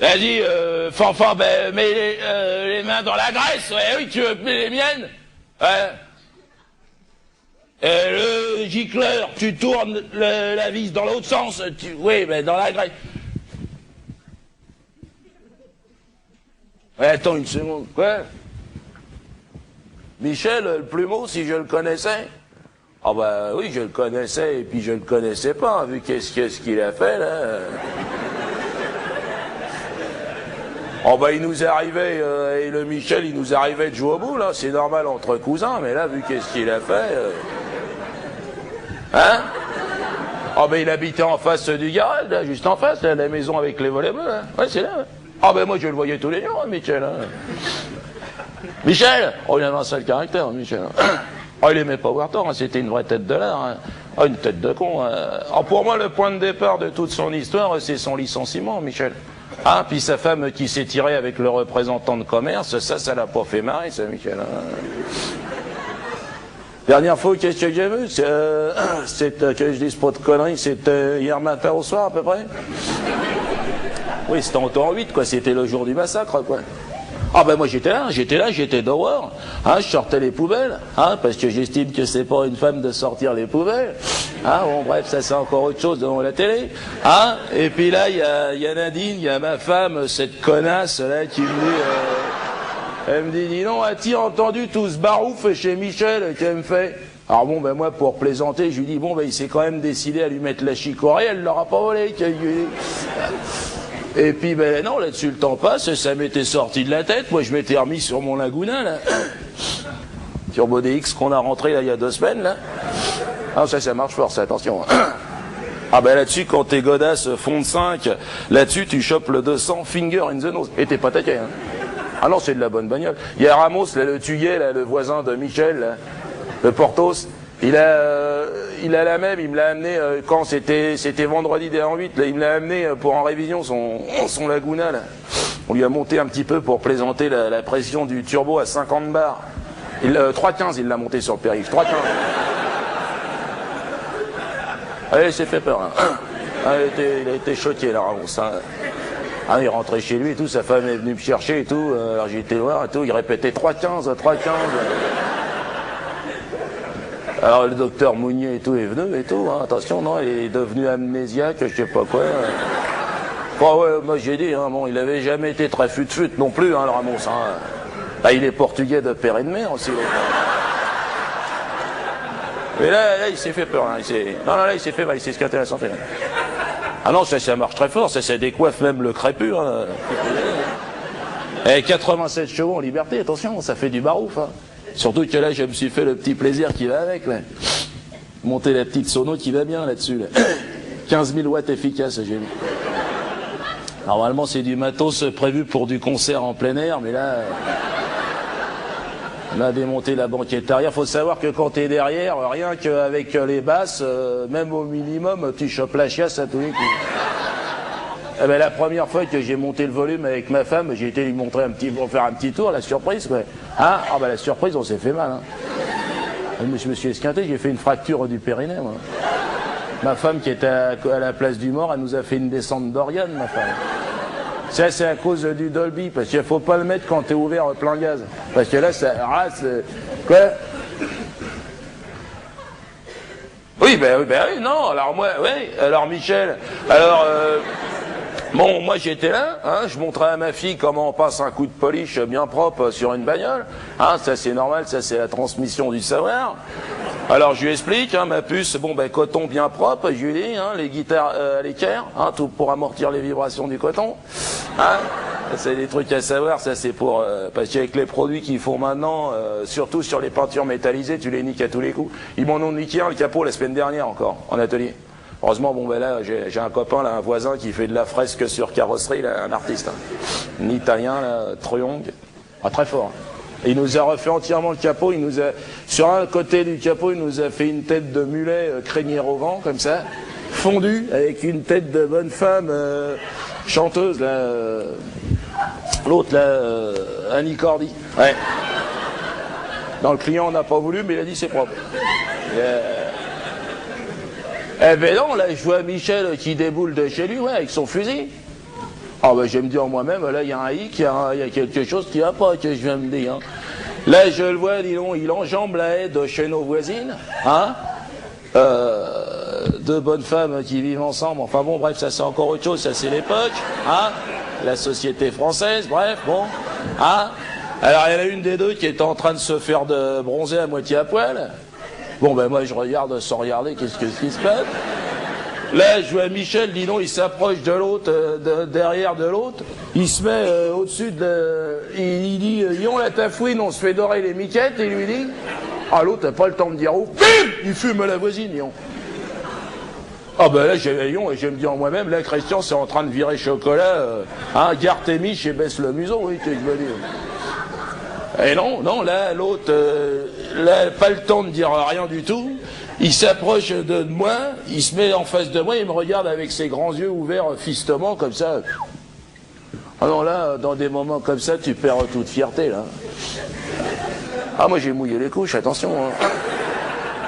Vas-y, Fanfan, ben, mets les mains dans la graisse. Ouais, oui, tu veux les miennes? Ouais. Le gicleur, tu tournes la vis dans l'autre sens. Oui, mais dans la graisse. Ouais, attends une seconde. Quoi? Michel, le plumeau, si je le connaissais? Ah bah oui, je le connaissais, et puis je le connaissais pas, vu qu'est-ce qu'il a fait, là. Oh bah il nous arrivait, et le Michel, il nous arrivait de jouer au bout, là, c'est normal entre cousins, mais là, vu qu'est-ce qu'il a fait... Hein? Oh bah il habitait en face du garage, là, juste en face, là, la maison avec les volets bleus, là. Ouais, c'est là, ouais. Ah bah moi je le voyais tous les jours, hein, Michel, hein. Michel! Oh il avait un sale caractère, Michel. Oh il aimait pas voir tort, hein, c'était une vraie tête de lard, hein. Oh une tête de con, hein. Oh pour moi le point de départ de toute son histoire, c'est son licenciement, Michel. Ah, puis sa femme qui s'est tirée avec le représentant de commerce, ça l'a pas fait marrer, ça, Michel. Dernière fois, qu'est-ce que j'ai vu? C'est que je dise pas de conneries, c'était hier matin au soir, à peu près. Oui, c'était en temps 8, quoi, c'était le jour du massacre, quoi. Ah ben moi j'étais dehors, hein, je sortais les poubelles, hein, parce que j'estime que c'est pas une femme de sortir les poubelles, hein, bon bref, ça c'est encore autre chose devant la télé, hein, et puis là il y a Nadine, il y a ma femme, cette connasse là qui me dit, elle me dit, dis non, as-tu entendu tout ce barouf chez Michel qu'elle me fait? Alors bon ben moi pour plaisanter, je lui dis bon ben il s'est quand même décidé à lui mettre la chicorée, elle l'aura pas volé. Et puis, ben non, là-dessus, le temps passe, ça m'était sorti de la tête. Moi, je m'étais remis sur mon Laguna, là. Sur Body X qu'on a rentré, là, il y a 2 semaines, là. Ah, ça marche fort, ça, attention. Ah, ben là-dessus, quand t'es godasse fond de 5, là-dessus, tu chopes le 200 finger in the nose. Et t'es pas taqué, hein. Ah non, c'est de la bonne bagnole. Il y a Ramos, là, le Tuyet, là, le voisin de Michel, là, le Portos. Il a la même, il me l'a amené quand c'était vendredi dès en 8, là, il me l'a amené pour en révision son Laguna, là. On lui a monté un petit peu pour plaisanter la pression du turbo à 50 bars. 3,15 il l'a monté sur le périph', 3,15. Allez, il s'est fait peur, là. Ah, il a été choqué, là, Ramos, hein. Ah, il rentrait chez lui et tout, sa femme est venue me chercher et tout, alors j'ai été voir et tout, il répétait 3,15, 3,15. Alors le docteur Mounier et tout est venu et tout, hein, attention, non, il est devenu amnésiaque, je sais pas quoi. Bon, ouais, moi j'ai dit, hein, bon, il avait jamais été très fut-fut non plus, hein, le Ramos. Hein. Bah, il est portugais de père et de mère aussi. Mais là il s'est fait peur, hein, là il s'est fait mal, il s'est squatté la santé. Là. Ah non, ça marche très fort, ça décoiffe même le crépus. Hein. Et 87 chevaux en liberté, attention, ça fait du barouf. Hein. Surtout que là, je me suis fait le petit plaisir qui va avec, là. Monter la petite sono qui va bien là-dessus, là. 15 000 watts efficaces, j'ai mis. Normalement, c'est du matos prévu pour du concert en plein air, mais là, on a démonté la banquette arrière. Faut savoir que quand t'es derrière, rien qu'avec les basses, même au minimum, tu chopes la chiasse à tous les coups. Eh ben, la première fois que j'ai monté le volume avec ma femme, j'ai été lui montrer pour faire un petit tour, la surprise, quoi. Hein? Ah ben la surprise, on s'est fait mal, hein. Je me suis esquinté, j'ai fait une fracture du périnée, moi. Ma femme qui était à la place du mort, elle nous a fait une descente d'organes, ma femme. Ça, c'est à cause du Dolby, parce qu'il faut pas le mettre quand t'es ouvert plein gaz. Parce que là, ça rase. Quoi? Oui, oui, non, alors moi, oui, alors Michel, alors... Bon, moi j'étais là, hein, je montrais à ma fille comment on passe un coup de polish bien propre sur une bagnole. Hein, ça c'est normal, ça c'est la transmission du savoir. Alors je lui explique, hein, ma puce, bon ben coton bien propre, je lui dis, hein, les guitares à l'équerre, hein, tout pour amortir les vibrations du coton. Hein, c'est des trucs à savoir, ça c'est pour... parce qu'avec les produits qu'ils font maintenant, surtout sur les peintures métallisées, tu les niques à tous les coups. Ils m'en ont niqué le capot la semaine dernière encore, en atelier. Heureusement, bon ben là, j'ai un copain, là, un voisin qui fait de la fresque sur carrosserie, là, un artiste, hein. Un Italien, là, Truong, ah, très fort. Et il nous a refait entièrement le capot, sur un côté du capot, il nous a fait une tête de mulet crinière au vent, comme ça, fondue, avec une tête de bonne femme chanteuse, là, l'autre, là, Annie Cordy. Ouais. Non, le client n'a pas voulu, mais il a dit c'est propre. Eh ben non, là, je vois Michel qui déboule de chez lui, ouais, avec son fusil. Ah ben, je vais me dire moi-même, là, il y a un hic, il y a quelque chose qui va pas, que je viens me dire. Hein. Là, je le vois, dis donc, il enjambe la haie de chez nos voisines, hein. Deux bonnes femmes qui vivent ensemble, enfin bon, bref, ça c'est encore autre chose, ça c'est l'époque, hein. La société française, bref, bon, hein. Alors, il y en a une des deux qui est en train de se faire de bronzer à moitié à poil. Bon, ben moi, je regarde sans regarder, qu'est-ce qui se passe. Là, je vois Michel, dis donc, il s'approche de l'autre, derrière de l'autre. Il se met au-dessus de... Il dit, Yon, la tafouine, on se fait dorer les miquettes. Et il lui dit... Ah, l'autre n'a pas le temps de dire où. Bim, il fume à la voisine, Yon. Ah ben là, j'ai Yon, et je me dis en moi-même, là, Christian, c'est en train de virer chocolat. Hein, garde tes miches et baisse le museau, oui, tu veux dire. Et non, là, l'autre, là, pas le temps de dire rien du tout. Il s'approche de moi, il se met en face de moi, il me regarde avec ses grands yeux ouverts fistement, comme ça. Ah non, là, dans des moments comme ça, tu perds toute fierté, là. Ah, moi, j'ai mouillé les couches, attention. Hein.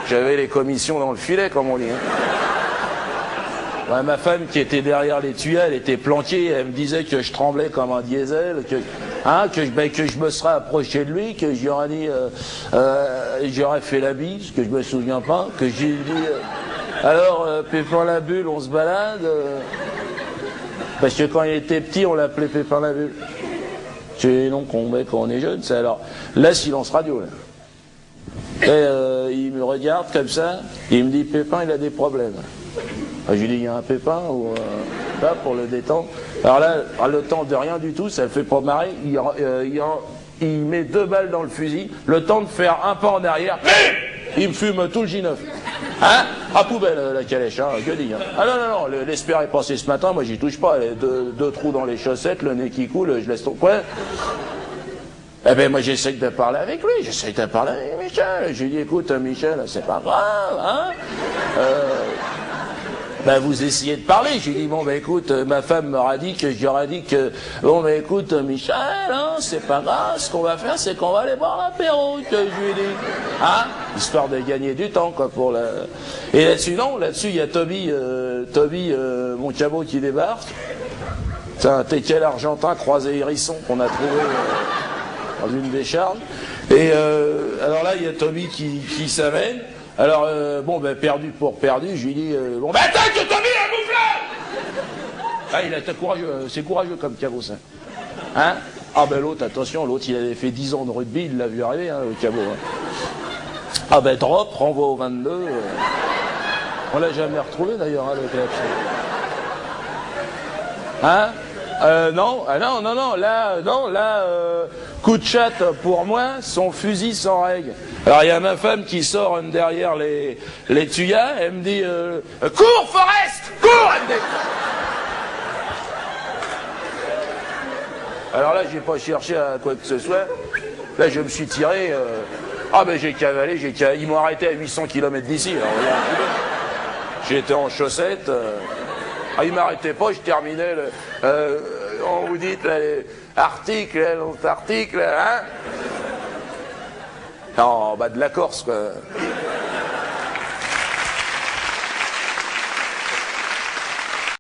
J'avais les commissions dans le filet, comme on dit. Hein. Ouais, ma femme, qui était derrière les tuyaux, elle était planquée, elle me disait que je tremblais comme un diesel, que je me serais approché de lui, que j'aurais dit, j'aurais fait la bise, que je me souviens pas, que j'ai dit, alors, Pépin la bulle, on se balade, parce que quand il était petit, on l'appelait Pépin la bulle. C'est non, quand on est jeune, c'est alors, là, silence radio, là. Et il me regarde comme ça, il me dit, Pépin, il a des problèmes. Je lui dis, il y a un pépin, ou là, pour le détendre. Alors là, le temps de rien du tout, ça le fait pas marrer, il met 2 balles dans le fusil, le temps de faire un pas en arrière, il me fume tout le J9. Hein? À poubelle, la calèche, hein, que dis, hein. Ah non, l'espère est passé ce matin, moi j'y touche pas, deux trous dans les chaussettes, le nez qui coule, je laisse ton coin. Eh ben moi j'essaye de parler avec lui, j'essaye de parler avec Michel. Je lui dis, écoute Michel, c'est pas grave, hein. Ben vous essayez de parler. J'ai dit, bon ben écoute, ma femme m'aura dit que j'aurais dit que, bon ben écoute Michel, hein, c'est pas grave, ce qu'on va faire c'est qu'on va aller boire l'apéro, que je lui ai dit. Hein, histoire de gagner du temps, quoi, pour la... Et là-dessus, non, là-dessus il y a Toby, mon cabot qui débarque. C'est un teckel argentin croisé hérisson qu'on a trouvé dans une décharge. Et alors là, il y a Toby qui s'amène. Alors, bon, ben, perdu pour perdu, je lui dis, bon, ben, attends, que Toby a boufflé! Ah, il était courageux, c'est courageux comme cabot, ça. Hein? Ah, ben, l'autre, attention, l'autre, il avait fait 10 ans de rugby, il l'a vu arriver, hein, le cabot. Hein. Ah, ben, drop, renvoi au 22. On l'a jamais retrouvé, d'ailleurs, hein, le club. Hein? Non, là, coup de chatte pour moi, son fusil sans règle. Alors il y a ma femme qui sort derrière les tuyas, elle me dit cours Forrest, cours, elle me dit. Alors là, j'ai pas cherché à quoi que ce soit. Là, je me suis tiré. Ah ben j'ai cavalé, ils m'ont arrêté à 800 km d'ici. J'étais en chaussettes. Ah, il m'arrêtait pas, je terminais on vous dit l'article, l'Antarctique, hein? Non, en bas de la Corse, quoi.